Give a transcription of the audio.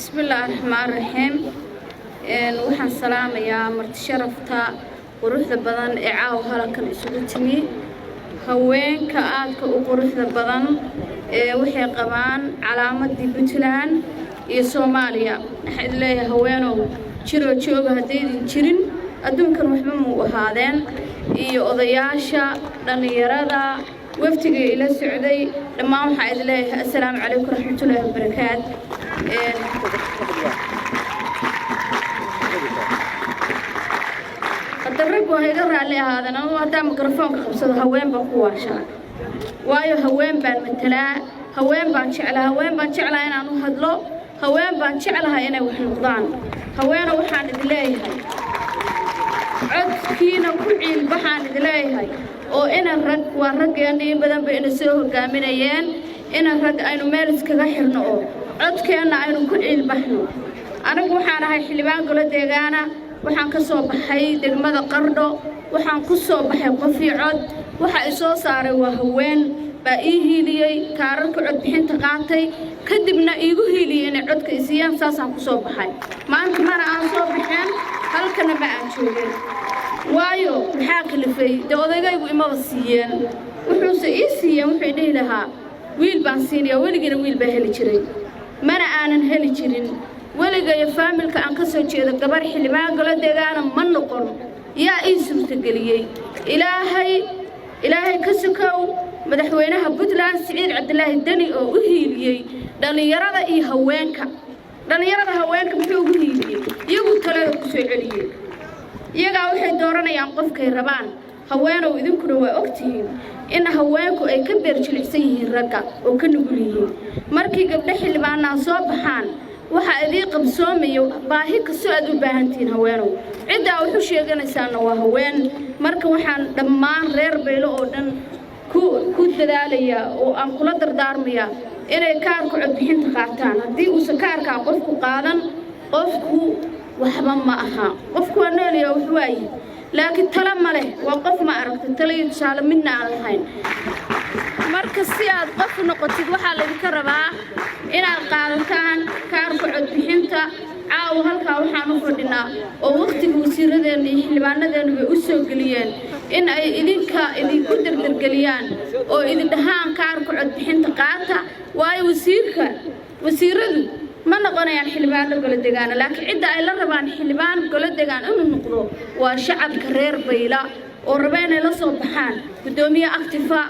بسم الله الرحمن الرحيم. وحن سلام يا مرت شرفتا وروح بدن إعاو هلك الإسلوتني هوين كأك وروح بدن وحي قبان علامة دي بنتلان يسوماليا حد لي هوينو شرو شوب هدين شرين أدون كانوا يحمموا وهذين يقضياشا لأن يرادا وفتقي إلى السعودية لما وحيد لي السلام عليكم ورحمة الله وبركاته. الرب وهيقرر عليه هذا أنا وهذا ميكروفون كخبصة هوين بقوة شان وايو هوين بان مثلا هوين بان شعلها أنا نهضلو هوين بان شعلها أنا وحنقضان هوين وحان إدلاي عد كينا كل بحان إدلاي oo ina rag waa rag yani badan bay ina soo hogaaminayeen ina rag aynu meel iskaga xirno oo codkeena aynu ku cilbaxno anigu waxaan ahay xildhibaan golo deegaana waxaan ka soo baxay degmada Qardho waxaan ku soo baxay qofi cod waxa ay soo saaray waa haween baa ii hiiliyay kaararka cod bixinta qaatay kadibna iigu hiiliyay in codka isiyaan saasaan ku soo baxay maanta mar aan soo baxeen halkana ma aan joogin waayo maxaa kalifay odagaygu imaba siiyeen wuxuuse ii siiyeen wuxuu dhihi lahaa wiil baan siinaya weligana wiil baa heli jiray mana aanan heli jirin weligaya faamilka aan ka soo jeedo gabar xildhibaan golo deegaana ma noqon yaa ii suurtageliyey ilaahay ka sokow madaxweynaha Puntland Siciid Cabdilaahi Dani oo u hiiliyey dhalinyarada iyo haweenka muxuu ugu hiiliyey iyagu talada ku soo celiyey iyaga waxay dooranayaan qofkay rabaan haweenow idinkuna waa ogtihiin in haweenku ay ka beerjilicsan yihiin ragga oo ka nugul yihiin markii gabdhaha xildhibaanaa soo baxaan waxa idii qabsoomayo baahi kastoo aad u baahantiin haweenow cidda wuxuu sheeganaysaana waa haween marka waxaan dhammaan reer Baylo oo dhan ku dadaalaya oo aan kula dardaarmaya inay kaarka cod bixinta qaataan haddii uu kaarka qofku qaadan qofku waxba ma aha qofku waa nool yahay wuxuu waayay laakiin tala ma leh waa qof ma aragtay tala iyo tusaale midna aan lahayn marka si aad qof noqotid waxaa la idinka rabaa inaad qaadataan kaarka cod bixinta caaw halkaa waxaan u fadhinaa oo waqtiga wasiiradeena iyo xildhibaanadeena bay u soo geliyeen in ay idinku dardargeliyaan oo idin dhahaan kaarka cod bixinta qaata waayo wasiiradu ma noqonayaan xildhibaan golo deegaana laakiin cidda ay la rabaan xildhibaan golo deegaan inuu noqdo waa shacabka reer Bayla oo rabeen inay la soo baxaan gudoomiye aktifa